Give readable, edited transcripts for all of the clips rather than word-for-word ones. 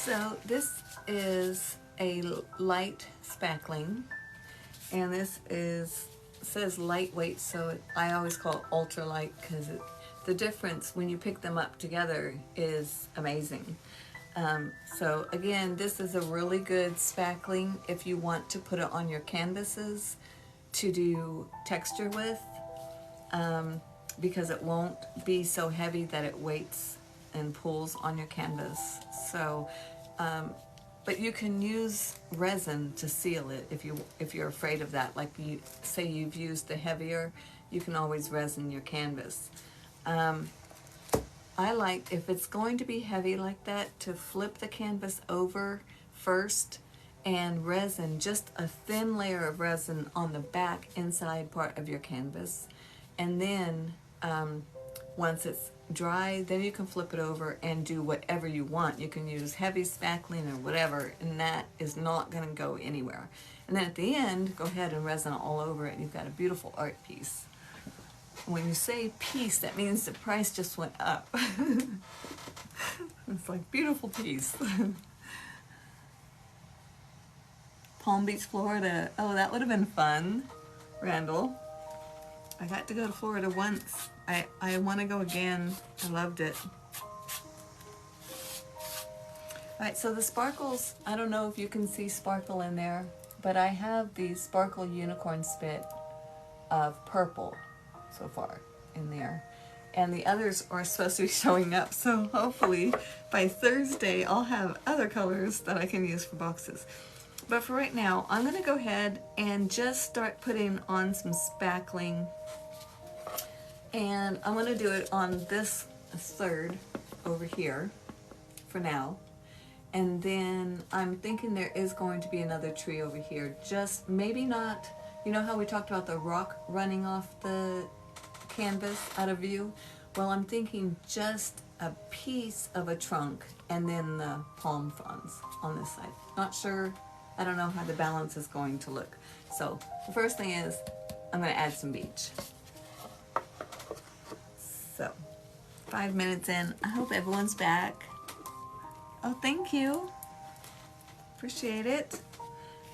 So this is a light spackling, and this says lightweight, so I always call it ultralight because the difference when you pick them up together is amazing. So again, this is a really good spackling if you want to put it on your canvases to do texture with, because it won't be so heavy that it weights and pulls on your canvas. So, but you can use resin to seal it if you're afraid of that. Like you say you've used the heavier, you can always resin your canvas. I like, if it's going to be heavy like that, to flip the canvas over first and resin just a thin layer of resin on the back inside part of your canvas, and then once it's dry, then you can flip it over and do whatever you want. You can use heavy spackling or whatever, and that is not going to go anywhere. And then at the end, go ahead and resin it all over it, and you've got a beautiful art piece. When you say piece, that means the price just went up. It's like beautiful piece. Palm Beach, Florida. Oh, that would have been fun, Randall. I got to go to Florida once. I want to go again. I loved it. Alright, so the sparkles, I don't know if you can see sparkle in there, but I have the sparkle unicorn spit of purple so far in there. And the others are supposed to be showing up, so hopefully by Thursday I'll have other colors that I can use for boxes. But for right now, I'm going to go ahead and just start putting on some spackling. And I'm going to do it on this third over here for now. And then I'm thinking there is going to be another tree over here. Just maybe not, you know how we talked about the rock running off the canvas out of view? Well, I'm thinking just a piece of a trunk and then the palm fronds on this side. Not sure. I don't know how the balance is going to look. So the first thing is I'm going to add some beach. So 5 minutes in. I hope everyone's back. Oh, thank you. Appreciate it.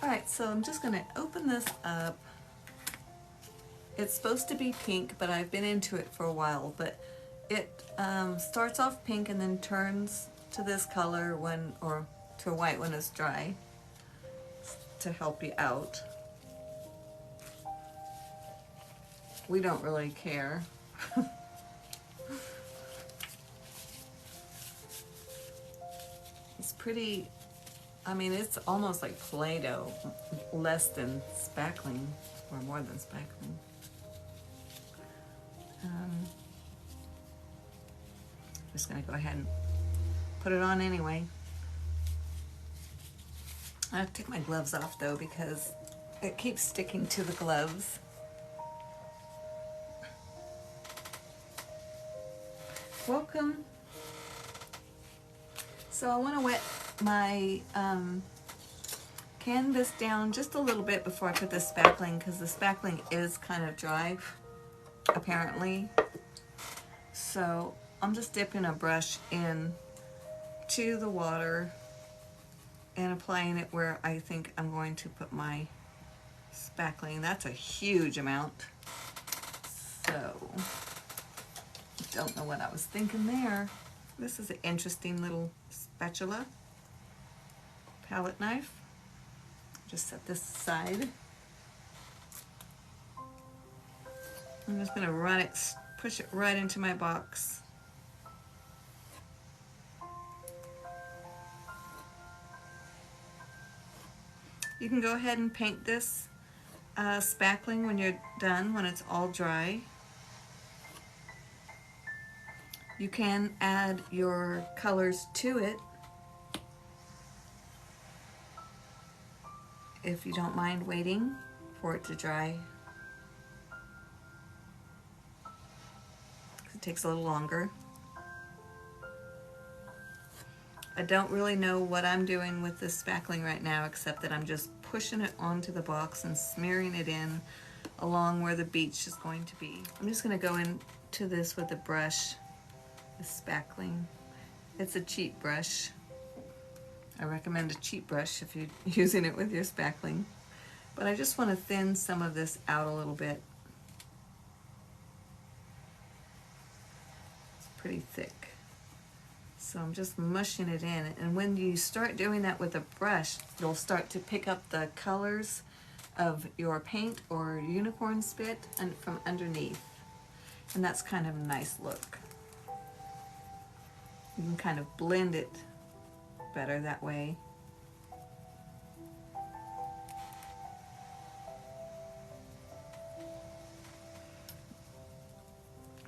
All right, so I'm just going to open this up. It's supposed to be pink, but I've been into it for a while. But it starts off pink and then turns to this color or to a white when it's dry, to help you out. We don't really care. It's pretty, I mean, it's almost like Play-Doh, less than spackling, or more than spackling. Just gonna go ahead and put it on anyway. I have to take my gloves off though because it keeps sticking to the gloves. Welcome. So I want to wet my canvas down just a little bit before I put the spackling, because the spackling is kind of dry, apparently. So I'm just dipping a brush in to the water and applying it where I think I'm going to put my spackling. That's a huge amount. So, don't know what I was thinking there. This is an interesting little spatula, palette knife. Just set this aside. I'm just going to push it right into my box. You can go ahead and paint this spackling when you're done, when it's all dry. You can add your colors to it if you don't mind waiting for it to dry. It takes a little longer. I don't really know what I'm doing with this spackling right now, except that I'm just pushing it onto the box and smearing it in along where the beach is going to be. I'm just going to go into this with a brush, the spackling. It's a cheap brush. I recommend a cheap brush if you're using it with your spackling. But I just want to thin some of this out a little bit. It's pretty thick. So I'm just mushing it in. And when you start doing that with a brush, you'll start to pick up the colors of your paint or unicorn spit and from underneath. And that's kind of a nice look. You can kind of blend it better that way.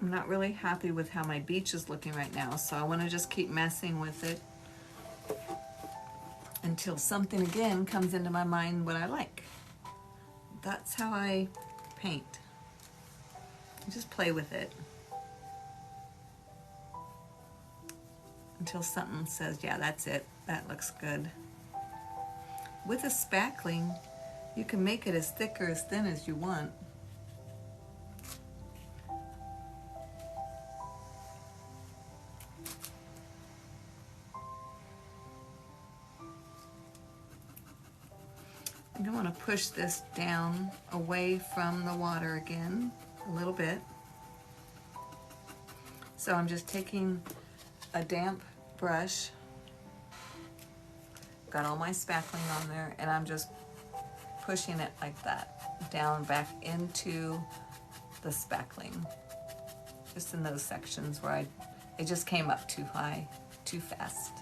I'm not really happy with how my beach is looking right now, so I want to just keep messing with it until something again comes into my mind what I like. That's how I paint. I just play with it until something says, yeah, that's it. That looks good. With a spackling, you can make it as thick or as thin as you want. I want to push this down away from the water again a little bit. So I'm just taking a damp brush, got all my spackling on there, and I'm just pushing it like that down back into the spackling, just in those sections where it just came up too high, too fast,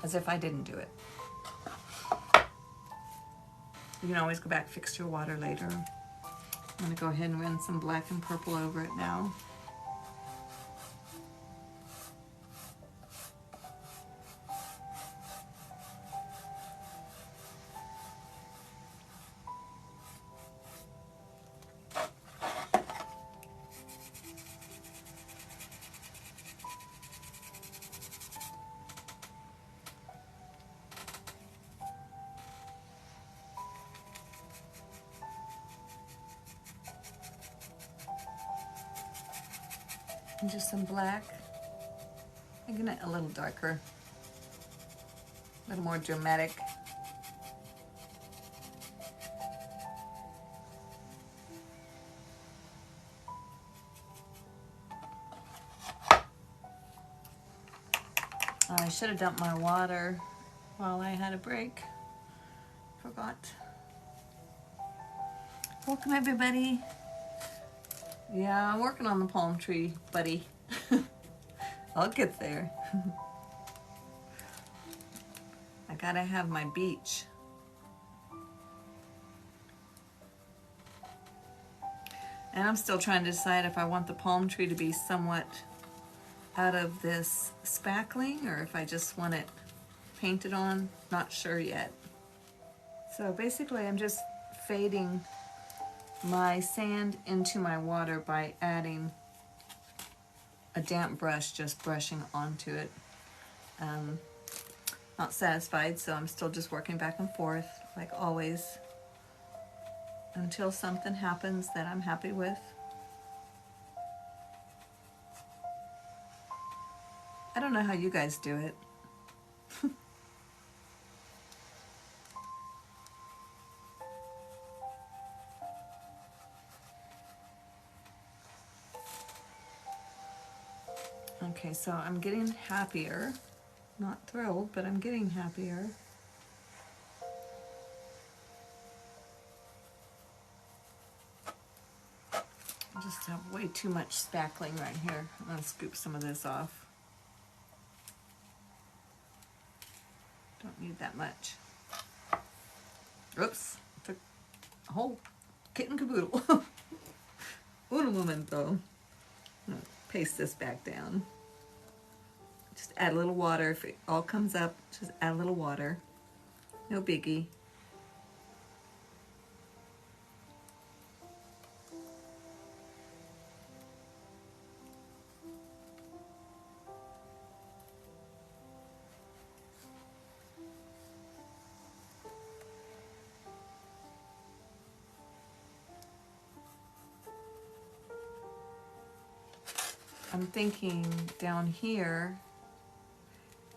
as if I didn't do it. You can always go back, fix your water later. I'm going to go ahead and run some black and purple over it now. And just some black, making it a little darker, a little more dramatic. I should have dumped my water while I had a break. Forgot. Welcome everybody. Yeah, I'm working on the palm tree, buddy. I'll get there. I gotta have my beach. And I'm still trying to decide if I want the palm tree to be somewhat out of this spackling or if I just want it painted on. Not sure yet. So basically I'm just fading my sand into my water by adding a damp brush, just brushing onto it. Not satisfied, so I'm still just working back and forth like always until something happens that I'm happy with. I don't know how you guys do it. Okay, so I'm getting happier. Not thrilled, but I'm getting happier. I just have way too much spackling right here. I'm going to scoop some of this off. Don't need that much. Oops, took a whole kit and caboodle. Un momento. I'm going to paste this back down. Just add a little water. If it all comes up, just add a little water. No biggie. I'm thinking down here,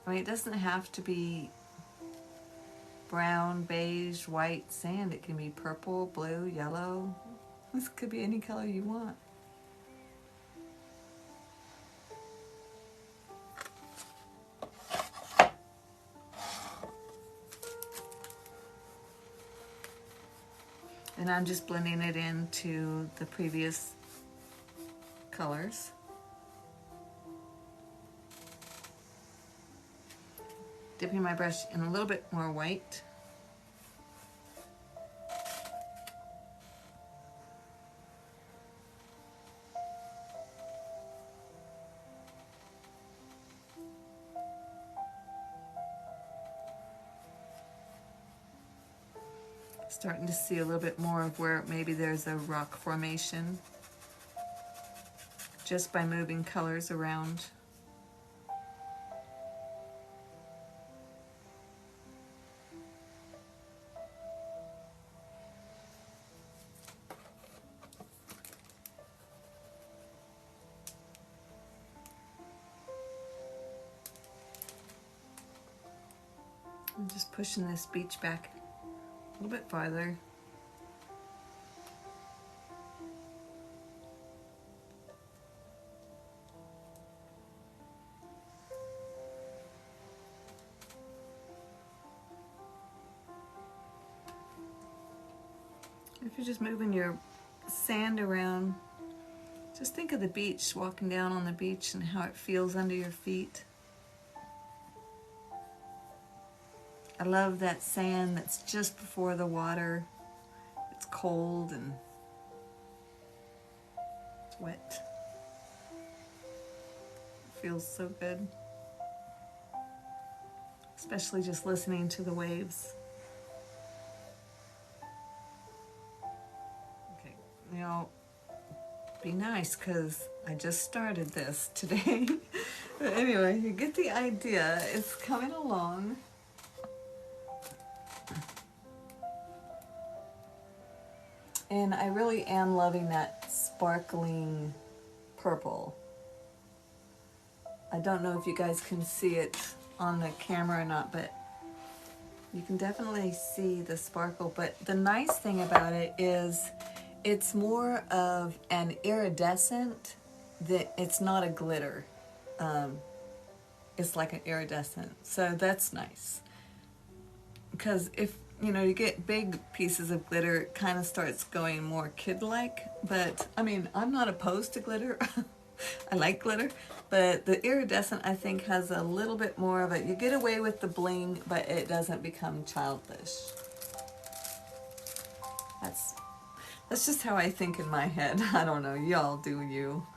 I mean, it doesn't have to be brown, beige, white sand. It can be purple, blue, yellow. This could be any color you want. And I'm just blending it into the previous colors. Dipping my brush in a little bit more white. Starting to see a little bit more of where maybe there's a rock formation just by moving colors around. I'm just pushing this beach back a little bit farther. If you're just moving your sand around, just think of the beach, walking down on the beach and how it feels under your feet. I love that sand that's just before the water. It's cold and it's wet. It feels so good. Especially just listening to the waves. Okay, now be nice because I just started this today. But anyway, you get the idea. It's coming along. And I really am loving that sparkling purple. I don't know if you guys can see it on the camera or not, but you can definitely see the sparkle. But the nice thing about it is it's more of an iridescent, that it's not a glitter. It's like an iridescent. So that's nice. Because if you know, you get big pieces of glitter, it kind of starts going more kid-like. But, I mean, I'm not opposed to glitter. I like glitter. But the iridescent, I think, has a little bit more of it. You get away with the bling, but it doesn't become childish. That's just how I think in my head. I don't know. Y'all do you.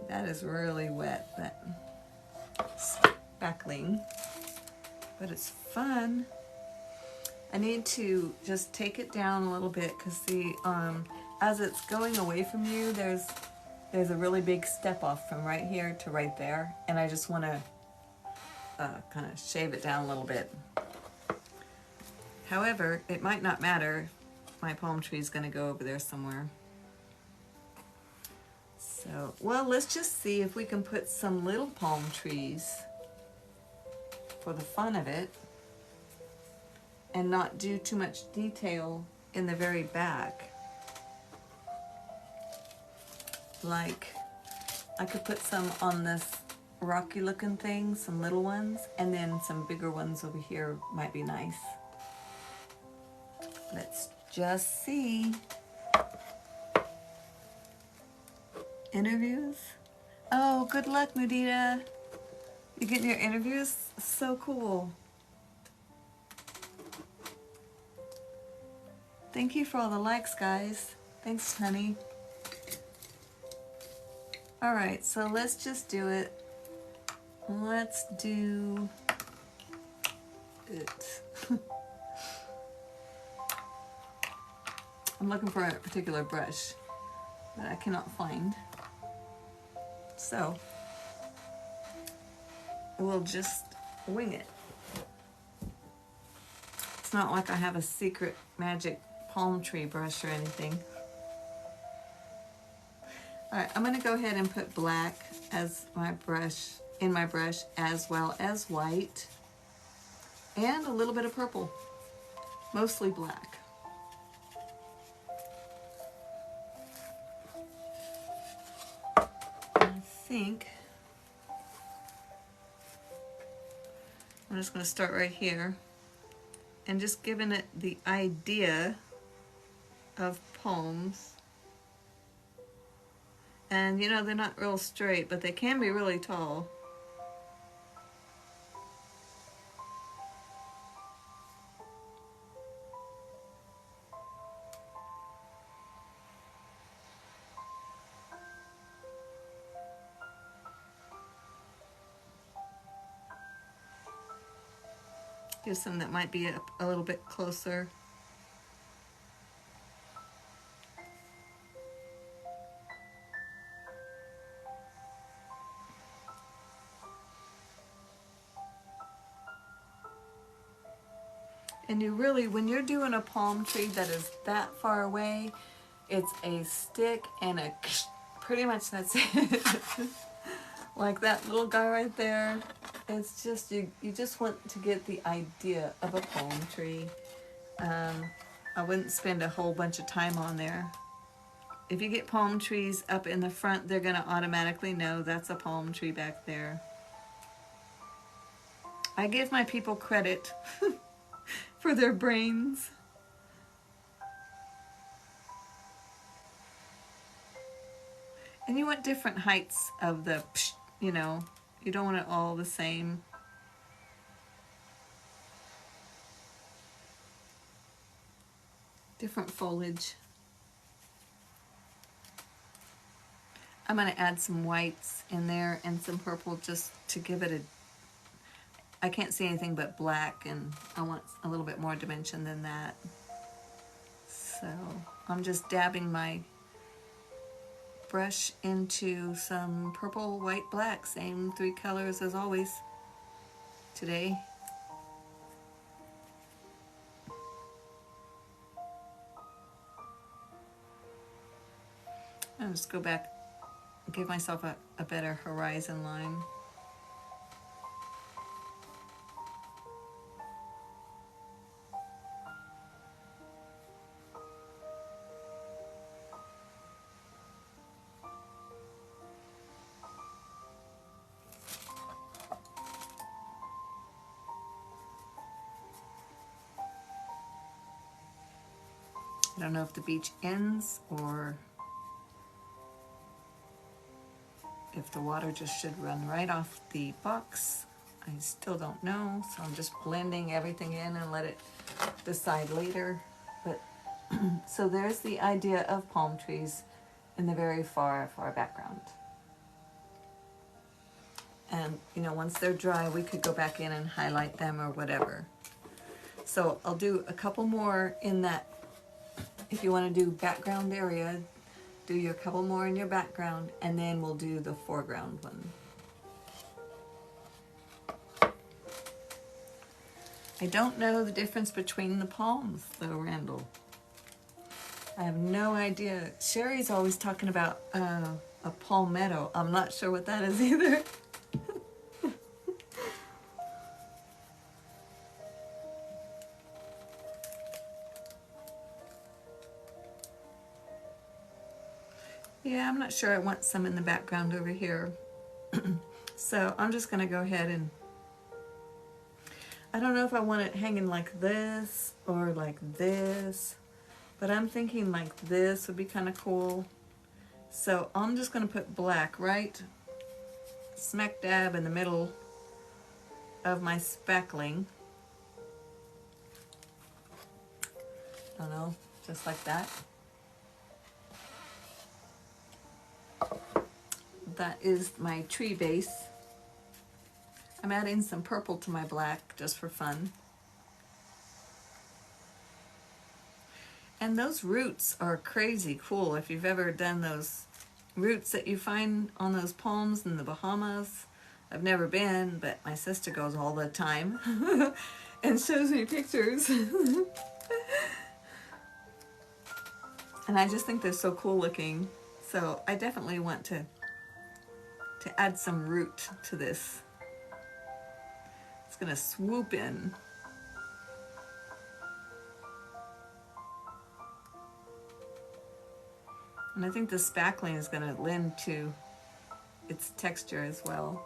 That is really wet, that spackling, but it's fun. I need to just take it down a little bit because the as it's going away from you, there's a really big step off from right here to right there, and I just want to kind of shave it down a little bit. However, it might not matter. My palm tree is going to go over there somewhere. So, well, let's just see if we can put some little palm trees for the fun of it and not do too much detail in the very back. Like, I could put some on this rocky looking thing, some little ones, and then some bigger ones over here might be nice. Let's just see. Interviews? Oh, good luck, Mudita. You getting your interviews? So cool. Thank you for all the likes, guys. Thanks, honey. All right, so let's just do it. Let's do it. I'm looking for a particular brush that I cannot find. So we'll just wing it. It's not like I have a secret magic palm tree brush or anything. All right, I'm gonna go ahead and put black as my brush, in my brush, as well as white and a little bit of purple, mostly black. I think I'm just going to start right here and just giving it the idea of palms. And you know, they're not real straight, but they can be really tall. Do some that might be a little bit closer. And you really, when you're doing a palm tree that is that far away, it's a stick and a pretty much that's it. Like that little guy right there. It's just, you just want to get the idea of a palm tree. I wouldn't spend a whole bunch of time on there. If you get palm trees up in the front, they're gonna automatically know that's a palm tree back there. I give my people credit for their brains. And you want different heights of the, you know, you don't want it all the same. Different foliage. I'm going to add some whites in there and some purple just to give it a, I can't see anything but black, and I want a little bit more dimension than that. So I'm just dabbing my brush into some purple, white, black, same 3 colors as always today. I'll just go back, give myself a better horizon line. I don't know if the beach ends or if the water just should run right off the box. I still don't know, so I'm just blending everything in and let it decide later. But so there's the idea of palm trees in the very far, far background. And you know, once they're dry, we could go back in and highlight them or whatever. So I'll do a couple more in that. If you want to do background area, do your couple more in your background, and then we'll do the foreground one. I don't know the difference between the palms though, Randall. I have no idea. Sherry's always talking about a palmetto. I'm not sure what that is either. Yeah, I'm not sure. I want some in the background over here. So I'm just going to go ahead and, I don't know if I want it hanging like this or like this, but I'm thinking like this would be kind of cool. So I'm just going to put black right smack dab in the middle of my spackling. I don't know, just like that. That is my tree base. I'm adding some purple to my black just for fun. And those roots are crazy cool. If you've ever done those roots that you find on those palms in the Bahamas. I've never been, but my sister goes all the time and shows me pictures. And I just think they're so cool looking. So I definitely want to add some root to this. It's gonna swoop in. And I think the spackling is gonna lend to its texture as well.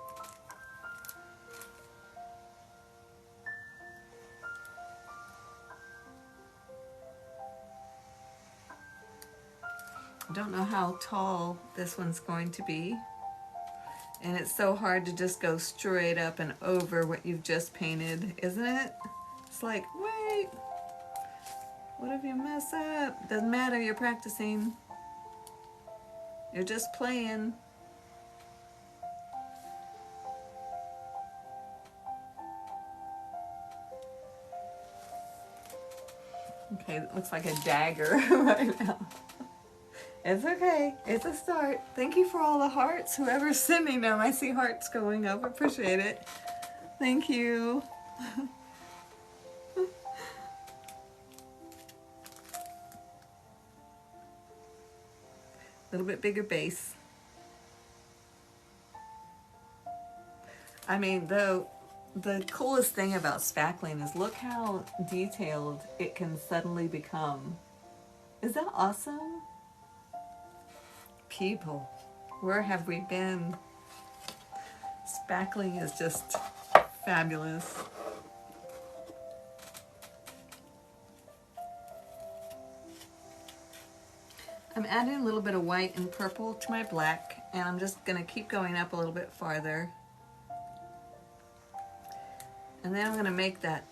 I don't know how tall this one's going to be. And it's so hard to just go straight up and over what you've just painted, isn't it? It's like, wait, what if you mess up? Doesn't matter, you're practicing. You're just playing. Okay, it looks like a dagger right now. It's okay, it's a start. Thank you for all the hearts, whoever's sending them. I see hearts going up, appreciate it. Thank you. A little bit bigger base. I mean, though, the coolest thing about spackling is look how detailed it can suddenly become. Is that awesome? People, where have we been? Spackling is just fabulous. I'm adding a little bit of white and purple to my black, and I'm just going to keep going up a little bit farther. And then I'm going to make that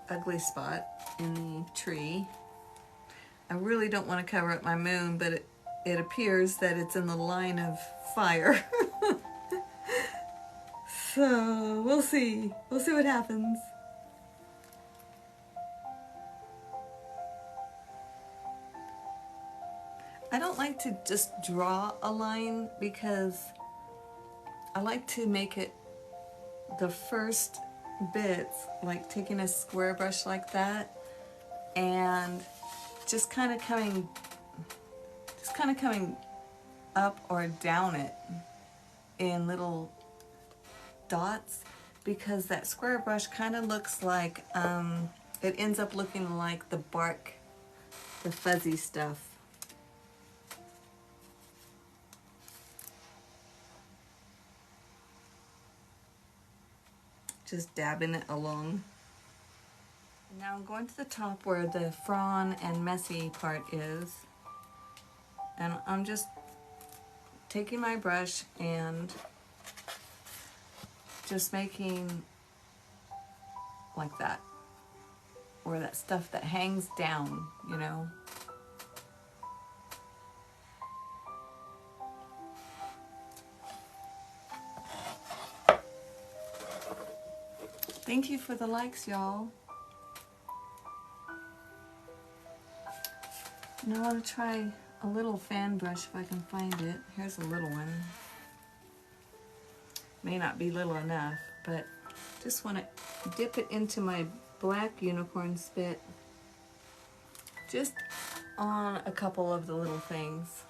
ugly spot in the tree. I really don't want to cover up my moon, but it appears that it's in the line of fire. So we'll see. We'll see what happens. I don't like to just draw a line because I like to make it the first bits, like taking a square brush like that and just kind of coming up or down it in little dots, because that square brush kind of looks like it ends up looking like the bark, the fuzzy stuff. Just dabbing it along. Now I'm going to the top where the frond and messy part is, and I'm just taking my brush and just making like that, or that stuff that hangs down, you know. Thank you for the likes, y'all. Now I want to try a little fan brush if I can find it. Here's a little one. May not be little enough, but just want to dip it into my black unicorn spit just on a couple of the little things,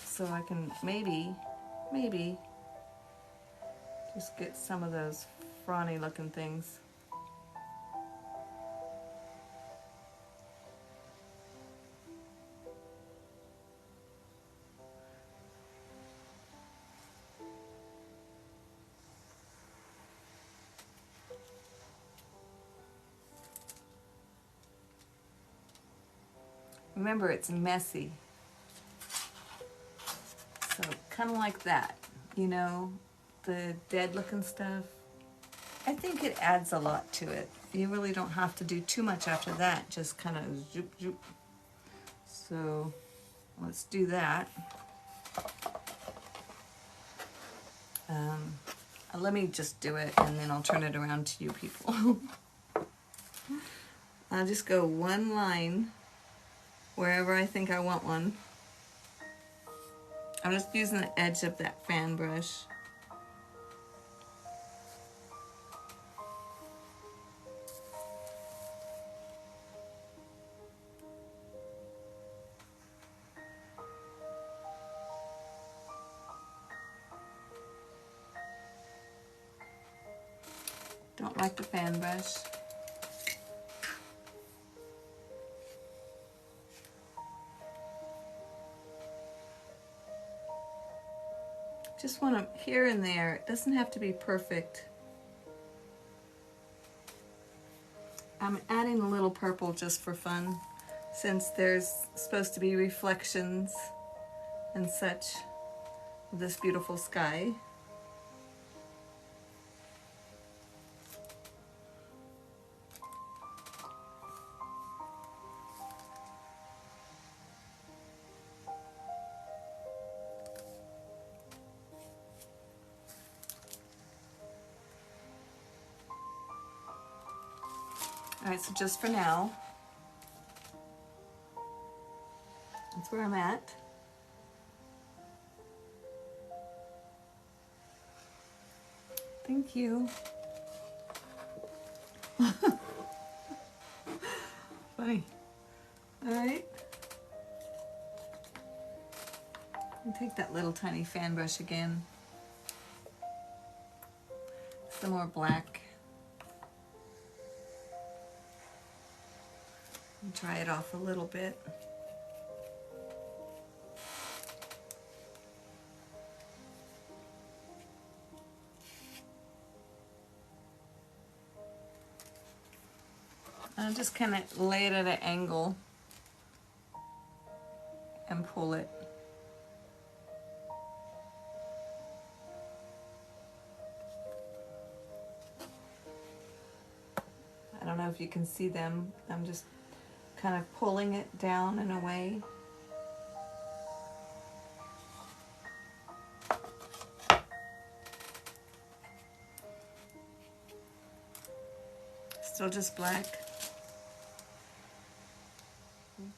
so I can maybe just get some of those frondy looking things. Remember, it's messy. So kind of like that, you know, the dead looking stuff. I think it adds a lot to it. You really don't have to do too much after that, just kind of zoop zoop. So let's do that. Let me just do it and then I'll turn it around to you people. I'll just go one line wherever I think I want one. I'm just using the edge of that fan brush. Don't like the fan brush. Just want to here and there. It doesn't have to be perfect. I'm adding a little purple just for fun, since there's supposed to be reflections and such of this beautiful sky. All right, so just for now, that's where I'm at. Thank you. Funny. All right. And take that little tiny fan brush again. Some more black. And dry it off a little bit. I'll just kind of lay it at an angle and pull it. I don't know if you can see them. I'm just kind of pulling it down and away. Still just black.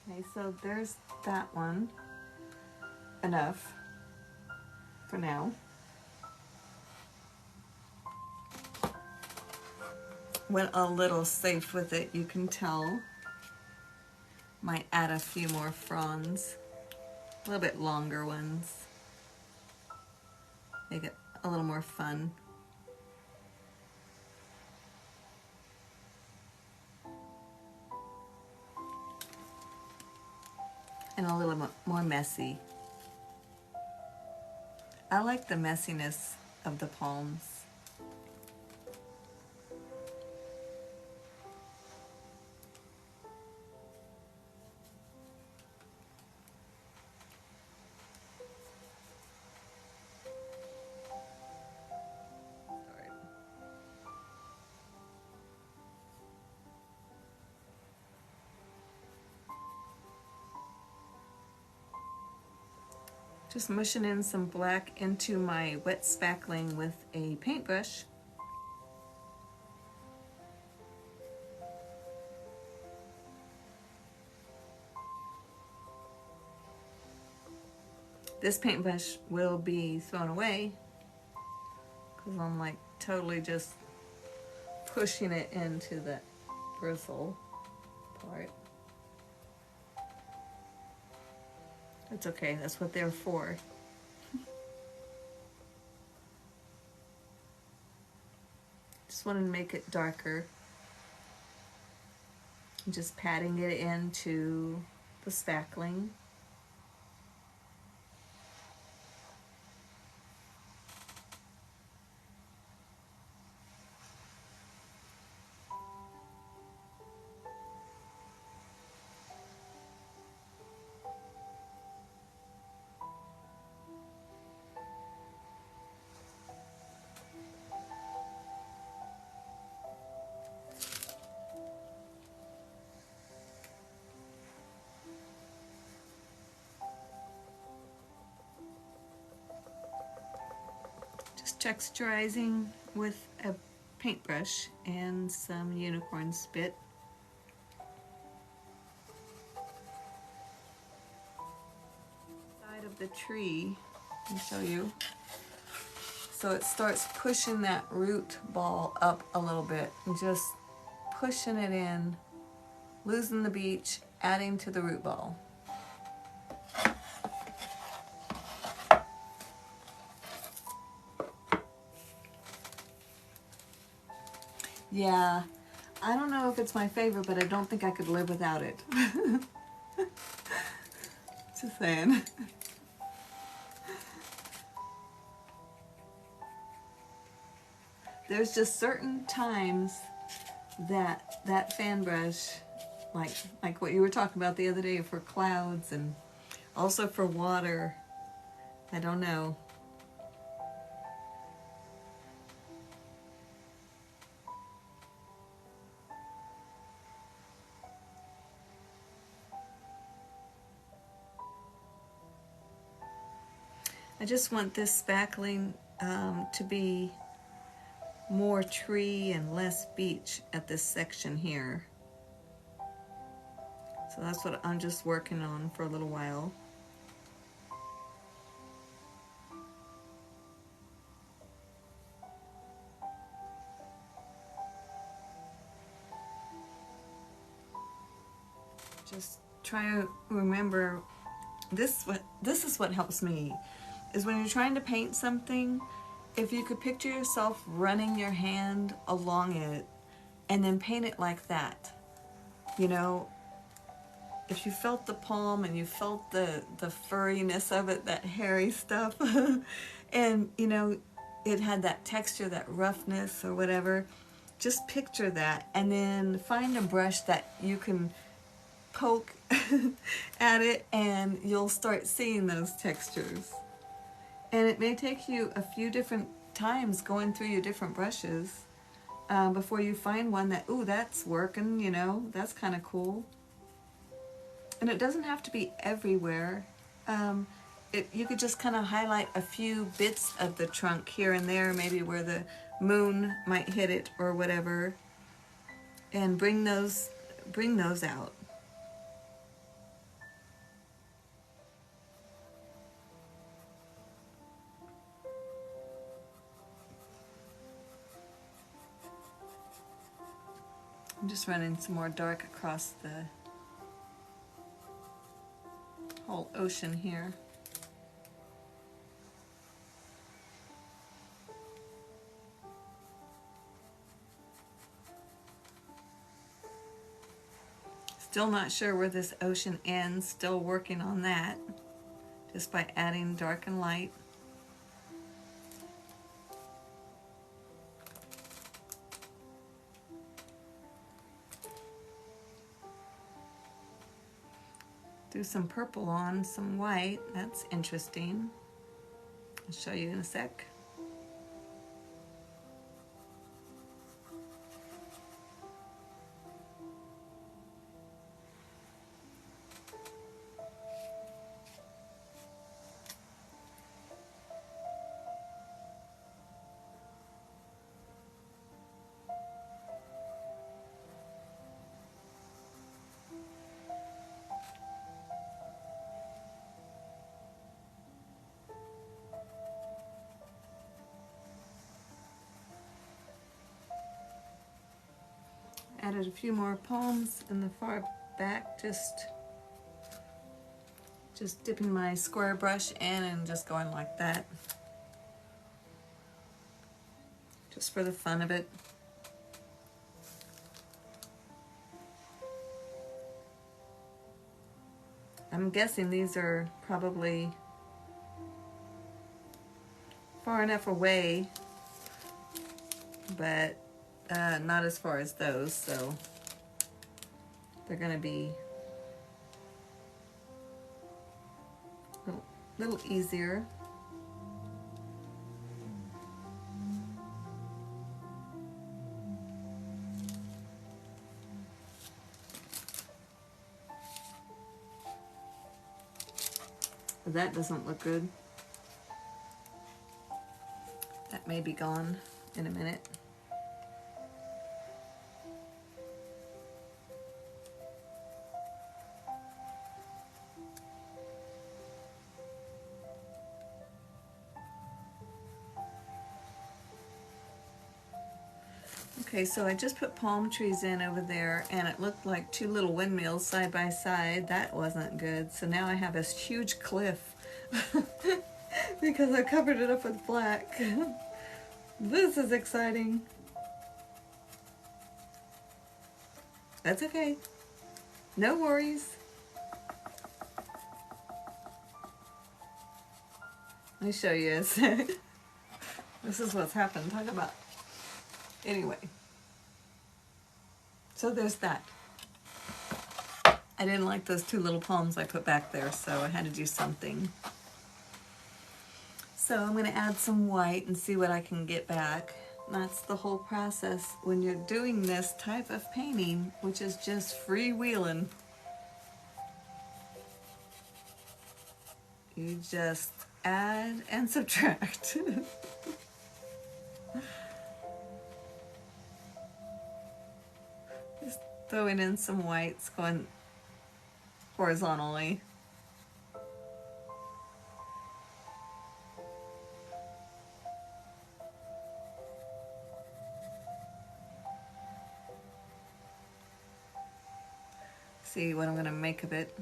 Okay, so there's that one. Enough for now. Went a little safe with it, you can tell. Might add a few more fronds, a little bit longer ones. Make it a little more fun. And a little more messy. I like the messiness of the palms. Just mushing in some black into my wet spackling with a paintbrush. This paintbrush will be thrown away because I'm like totally just pushing it into the bristle part. It's okay, that's what they're for. Just wanted to make it darker. I'm just patting it into the spackling. Texturizing with a paintbrush and some unicorn spit. Side of the tree, I'll show you. So it starts pushing that root ball up a little bit and just pushing it in, losing the beach, adding to the root ball. Yeah, I don't know if it's my favorite, but I don't think I could live without it. Just saying. There's just certain times that that fan brush, like what you were talking about the other day for clouds and also for water, I don't know. I just want this spackling to be more tree and less beach at this section here. So that's what I'm just working on for a little while. Just try to remember this. This is what helps me is when you're trying to paint something, if you could picture yourself running your hand along it and then paint it like that. You know, if you felt the palm and you felt the furriness of it, that hairy stuff, and you know, it had that texture, that roughness or whatever, just picture that and then find a brush that you can poke at it and you'll start seeing those textures. And it may take you a few different times going through your different brushes before you find one that, ooh, that's working, you know, that's kind of cool. And it doesn't have to be everywhere. You could just kind of highlight a few bits of the trunk here and there, maybe where the moon might hit it or whatever, and bring those out. I'm just running some more dark across the whole ocean here. Still not sure where this ocean ends, still working on that, just by adding dark and light. Do some purple on some white, that's interesting. I'll show you in a sec. Added a few more palms in the far back, just dipping my square brush in and just going like that, just for the fun of it. I'm guessing these are probably far enough away, but not as far as those, so they're going to be a little easier. But that doesn't look good. That may be gone in a minute. Okay, so I just put palm trees in over there and it looked like two little windmills side by side. That wasn't good. So now I have this huge cliff because I covered it up with black. This is exciting. That's okay. No worries. Let me show you. This is what's happened. Talk about. Anyway. So there's that. I didn't like those two little palms I put back there, so I had to do something. So I'm going to add some white and see what I can get back. That's the whole process when you're doing this type of painting, which is just freewheeling. You just add and subtract. Just throwing in some whites, going horizontally. See what I'm going to make of it.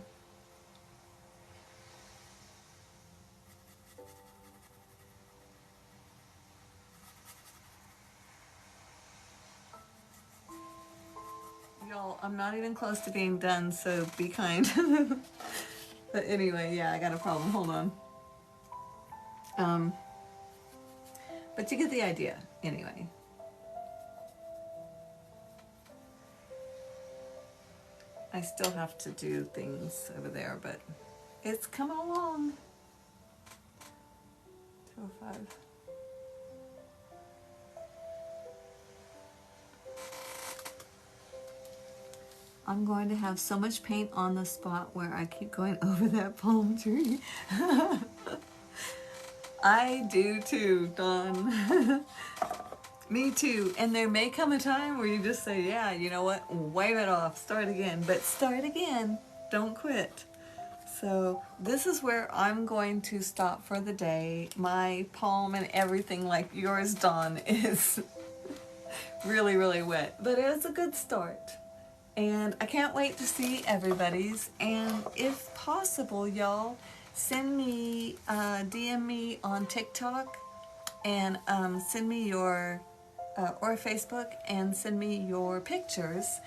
Y'all, I'm not even close to being done, so be kind. But anyway, yeah, I got a problem. Hold on. But you get the idea, anyway. I still have to do things over there, but it's coming along. 205. I'm going to have so much paint on the spot where I keep going over that palm tree. I do too, Dawn. Me too. And there may come a time where you just say, yeah, you know what, wipe it off, start again. But start again, don't quit. So this is where I'm going to stop for the day. My palm and everything like yours, Dawn, is really, really wet. But it was a good start. And I can't wait to see everybody's. And if possible, y'all, send me, DM me on TikTok and send me your, or Facebook, and send me your pictures.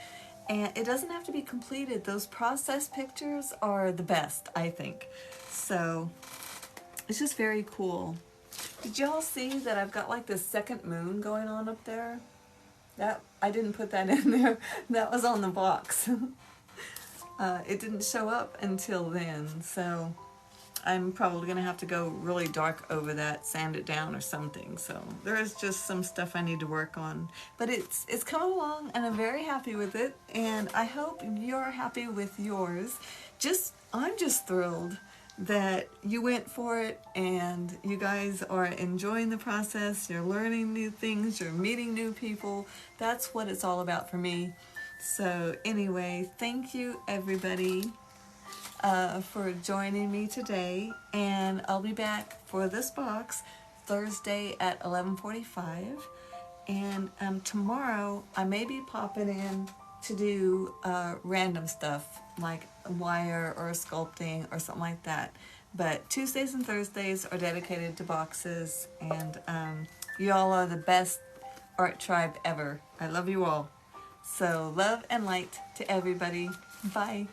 And it doesn't have to be completed. Those process pictures are the best, I think. So it's just very cool. Did y'all see that I've got like this second moon going on up there? That I didn't put that in there. That was on the box. It didn't show up until then, so I'm probably gonna have to go really dark over that, sand it down or something. So there is just some stuff I need to work on, but it's coming along, and I'm very happy with it. And I hope you're happy with yours. I'm just thrilled that you went for it, and you guys are enjoying the process. You're learning new things, you're meeting new people. That's what it's all about for me. So anyway, thank you everybody for joining me today, and I'll be back for this box Thursday at 11:45. And tomorrow I may be popping in to do random stuff like wire or sculpting or something like that. But Tuesdays and Thursdays are dedicated to boxes, and you all are the best art tribe ever. I love you all. So love and light to everybody. Bye.